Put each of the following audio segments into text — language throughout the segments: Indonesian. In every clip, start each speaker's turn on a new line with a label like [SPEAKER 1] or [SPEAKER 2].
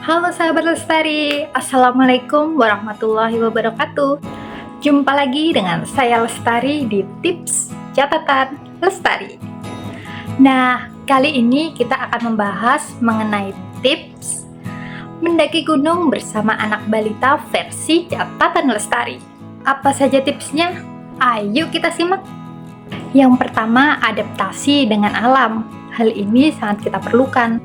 [SPEAKER 1] Halo sahabat Lestari, Assalamualaikum warahmatullahi wabarakatuh. Jumpa lagi dengan saya Lestari di Tips Catatan Lestari. Nah, kali ini kita akan membahas mengenai tips mendaki gunung bersama anak balita versi Catatan Lestari. Apa saja tipsnya? Ayo kita simak. Yang pertama, adaptasi dengan alam. Hal ini sangat kita perlukan.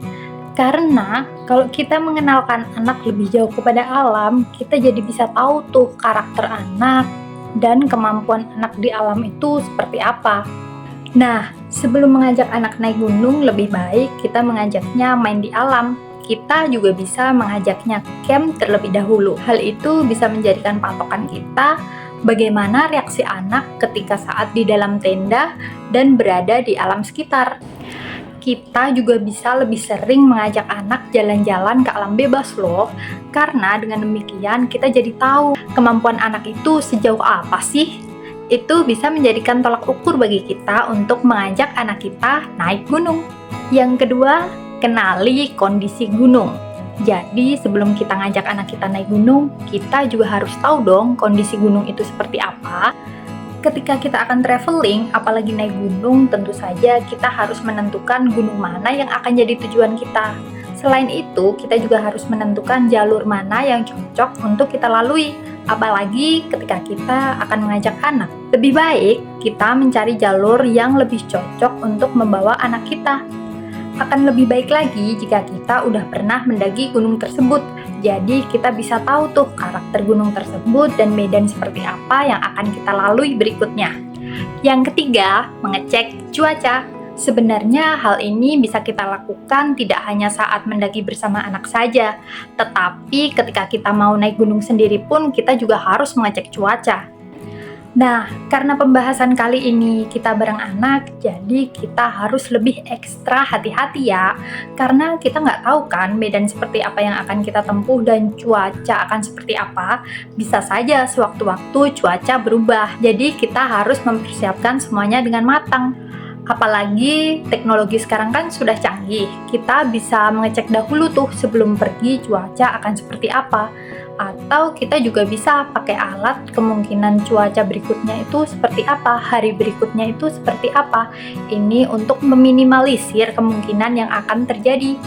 [SPEAKER 1] Karena kalau kita mengenalkan anak lebih jauh kepada alam, kita jadi bisa tahu tuh karakter anak dan kemampuan anak di alam itu seperti apa. Nah, sebelum mengajak anak naik gunung, lebih baik kita mengajaknya main di alam. Kita juga bisa mengajaknya camp terlebih dahulu. Hal itu bisa menjadikan patokan kita bagaimana reaksi anak ketika saat di dalam tenda dan berada di alam sekitar. Kita juga bisa lebih sering mengajak anak jalan-jalan ke alam bebas loh, karena dengan demikian kita jadi tahu kemampuan anak itu sejauh apa sih. Itu bisa menjadikan tolak ukur bagi kita untuk mengajak anak kita naik gunung. Yang kedua, kenali kondisi gunung. Jadi sebelum kita ngajak anak kita naik gunung, kita juga harus tahu dong kondisi gunung itu seperti apa. Ketika kita akan traveling, apalagi naik gunung, tentu saja kita harus menentukan gunung mana yang akan jadi tujuan kita. Selain itu, kita juga harus menentukan jalur mana yang cocok untuk kita lalui, apalagi ketika kita akan mengajak anak. Lebih baik kita mencari jalur yang lebih cocok untuk membawa anak kita. Akan lebih baik lagi jika kita udah pernah mendaki gunung tersebut. Jadi kita bisa tahu tuh karakter gunung tersebut dan medan seperti apa yang akan kita lalui berikutnya. Yang ketiga, mengecek cuaca. Sebenarnya hal ini bisa kita lakukan tidak hanya saat mendaki bersama anak saja, tetapi ketika kita mau naik gunung sendiri pun kita juga harus mengecek cuaca. Nah, karena pembahasan kali ini kita bareng anak, jadi kita harus lebih ekstra hati-hati ya. Karena kita nggak tahu kan medan seperti apa yang akan kita tempuh dan cuaca akan seperti apa. Bisa saja sewaktu-waktu cuaca berubah, jadi kita harus mempersiapkan semuanya dengan matang. Apalagi teknologi sekarang kan sudah canggih, kita bisa mengecek dahulu tuh sebelum pergi cuaca akan seperti apa. Atau kita juga bisa pakai alat kemungkinan cuaca berikutnya itu seperti apa, hari berikutnya itu seperti apa. Ini untuk meminimalisir kemungkinan yang akan terjadi.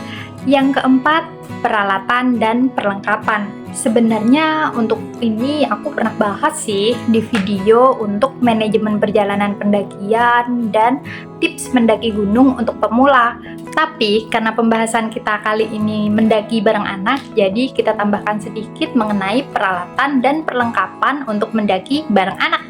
[SPEAKER 1] Yang keempat, peralatan dan perlengkapan. Sebenarnya untuk ini aku pernah bahas sih di video untuk manajemen perjalanan pendakian dan tips mendaki gunung untuk pemula. Tapi karena pembahasan kita kali ini mendaki bareng anak, jadi kita tambahkan sedikit mengenai peralatan dan perlengkapan untuk mendaki bareng anak.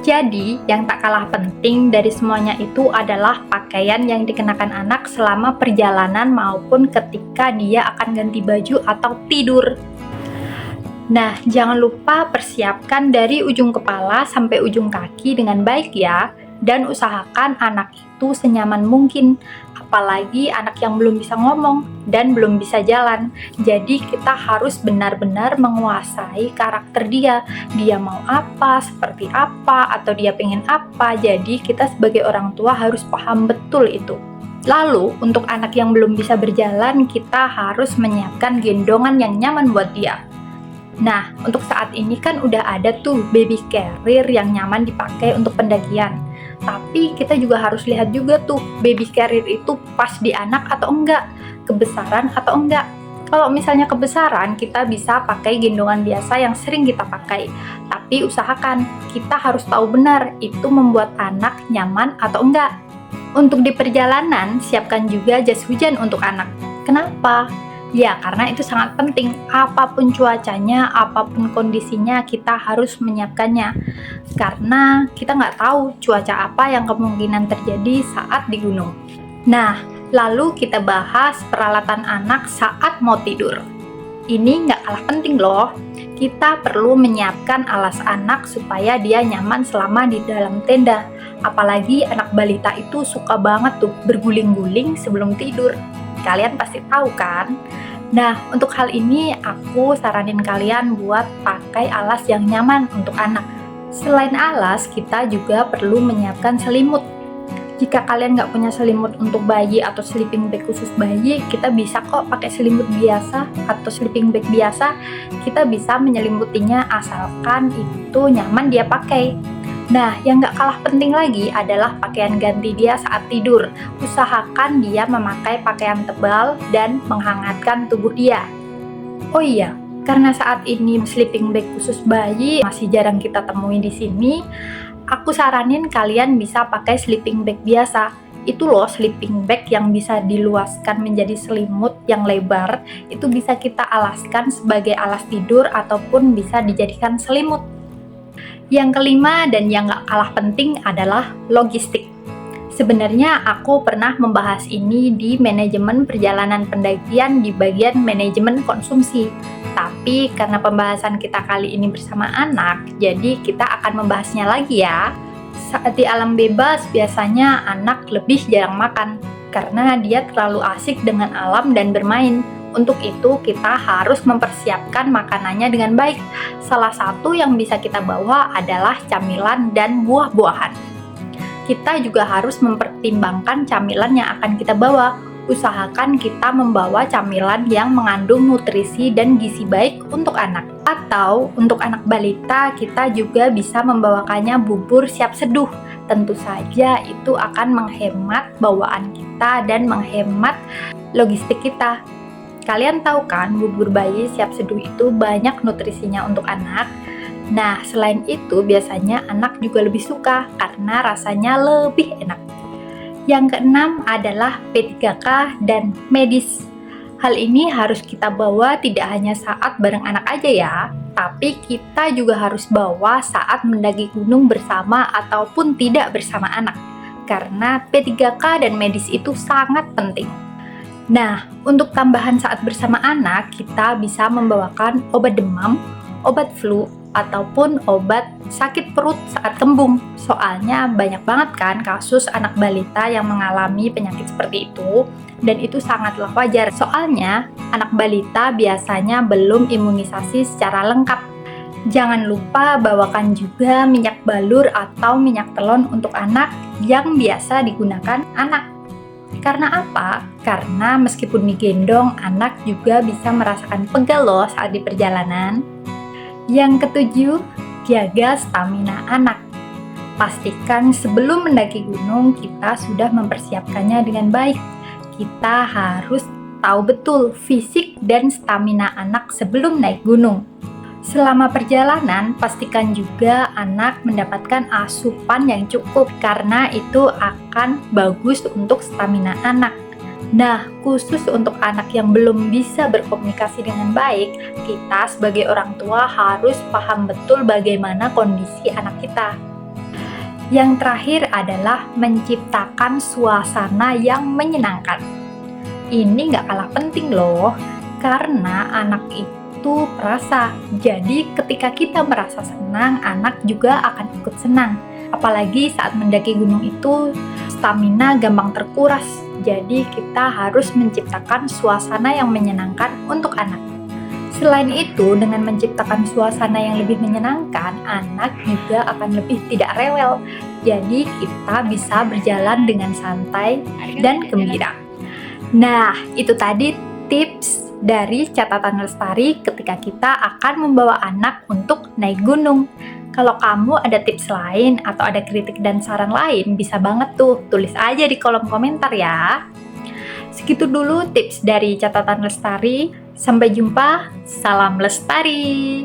[SPEAKER 1] Jadi, yang tak kalah penting dari semuanya itu adalah pakaian yang dikenakan anak selama perjalanan maupun ketika dia akan ganti baju atau tidur. Nah, jangan lupa persiapkan dari ujung kepala sampai ujung kaki dengan baik ya, dan usahakan anak itu senyaman mungkin, apalagi anak yang belum bisa ngomong dan belum bisa jalan. Jadi kita harus benar-benar menguasai karakter dia mau apa, seperti apa, atau dia pengen apa. Jadi kita sebagai orang tua harus paham betul itu. Lalu untuk anak yang belum bisa berjalan, kita harus menyiapkan gendongan yang nyaman buat dia. Nah, untuk saat ini kan udah ada tuh baby carrier yang nyaman dipakai untuk pendakian. Tapi kita juga harus lihat juga tuh baby carrier itu pas di anak atau enggak, kebesaran atau enggak. Kalau misalnya kebesaran, kita bisa pakai gendongan biasa yang sering kita pakai. Tapi usahakan kita harus tahu benar itu membuat anak nyaman atau enggak. Untuk di perjalanan, siapkan juga jas hujan untuk anak. Kenapa? Ya, karena itu sangat penting. Apapun cuacanya, apapun kondisinya, kita harus menyiapkannya. Karena kita nggak tahu cuaca apa yang kemungkinan terjadi saat di gunung. Nah, lalu kita bahas peralatan anak saat mau tidur. Ini nggak kalah penting loh. Kita perlu menyiapkan alas anak supaya dia nyaman selama di dalam tenda. Apalagi anak balita itu suka banget tuh berguling-guling sebelum tidur. Kalian pasti tahu kan? Nah, untuk hal ini aku saranin kalian buat pakai alas yang nyaman untuk anak. Selain alas, kita juga perlu menyiapkan selimut. Jika kalian nggak punya selimut untuk bayi atau sleeping bag khusus bayi, kita bisa kok pakai selimut biasa atau sleeping bag biasa. Kita bisa menyelimutinya asalkan itu nyaman dia pakai. Nah, yang nggak kalah penting lagi adalah pakaian ganti dia saat tidur. Usahakan dia memakai pakaian tebal dan menghangatkan tubuh dia. Oh iya, karena saat ini sleeping bag khusus bayi masih jarang kita temui di sini, aku saranin kalian bisa pakai sleeping bag biasa. Itu loh sleeping bag yang bisa diluaskan menjadi selimut yang lebar. Itu bisa kita alaskan sebagai alas tidur ataupun bisa dijadikan selimut. Yang kelima dan yang gak kalah penting adalah logistik. Sebenarnya aku pernah membahas ini di manajemen perjalanan pendakian di bagian manajemen konsumsi. Tapi karena pembahasan kita kali ini bersama anak, jadi kita akan membahasnya lagi ya. Saat di alam bebas, biasanya anak lebih jarang makan karena dia terlalu asik dengan alam dan bermain. Untuk itu, kita harus mempersiapkan makanannya dengan baik. Salah satu yang bisa kita bawa adalah camilan dan buah-buahan. Kita juga harus mempertimbangkan camilan yang akan kita bawa. Usahakan kita membawa camilan yang mengandung nutrisi dan gizi baik untuk anak. Atau untuk anak balita, kita juga bisa membawakannya bubur siap seduh. Tentu saja itu akan menghemat bawaan kita dan menghemat logistik kita. Kalian tahu kan, bubur bayi siap seduh itu banyak nutrisinya untuk anak. Nah, selain itu biasanya anak juga lebih suka karena rasanya lebih enak. Yang keenam adalah P3K dan medis. Hal ini harus kita bawa tidak hanya saat bareng anak aja ya, tapi kita juga harus bawa saat mendaki gunung bersama ataupun tidak bersama anak. Karena P3K dan medis itu sangat penting. Nah, untuk tambahan saat bersama anak, kita bisa membawakan obat demam, obat flu, ataupun obat sakit perut saat kembung. Soalnya banyak banget kan kasus anak balita yang mengalami penyakit seperti itu, dan itu sangatlah wajar. Soalnya anak balita biasanya belum imunisasi secara lengkap. Jangan lupa bawakan juga minyak balur atau minyak telon untuk anak yang biasa digunakan anak. Karena apa? Karena meskipun digendong, anak juga bisa merasakan pegal loh saat di perjalanan. Yang ketujuh, jaga stamina anak. Pastikan sebelum mendaki gunung, kita sudah mempersiapkannya dengan baik. Kita harus tahu betul fisik dan stamina anak sebelum naik gunung. Selama perjalanan, pastikan juga anak mendapatkan asupan yang cukup karena itu akan bagus untuk stamina anak. Nah, khusus untuk anak yang belum bisa berkomunikasi dengan baik, kita sebagai orang tua harus paham betul bagaimana kondisi anak kita. Yang terakhir adalah menciptakan suasana yang menyenangkan. Ini nggak kalah penting loh, karena anak itu perasa. Jadi ketika kita merasa senang, anak juga akan ikut senang. Apalagi saat mendaki gunung itu stamina gampang terkuras. Jadi kita harus menciptakan suasana yang menyenangkan untuk anak. Selain itu, dengan menciptakan suasana yang lebih menyenangkan, anak juga akan lebih tidak rewel. Jadi kita bisa berjalan dengan santai dan gembira. Nah, itu tadi tips dari catatan Lestari ketika kita akan membawa anak untuk naik gunung. Kalau kamu ada tips lain atau ada kritik dan saran lain, bisa banget tuh tulis aja di kolom komentar ya. Segitu dulu tips dari catatan Lestari. Sampai jumpa, salam Lestari.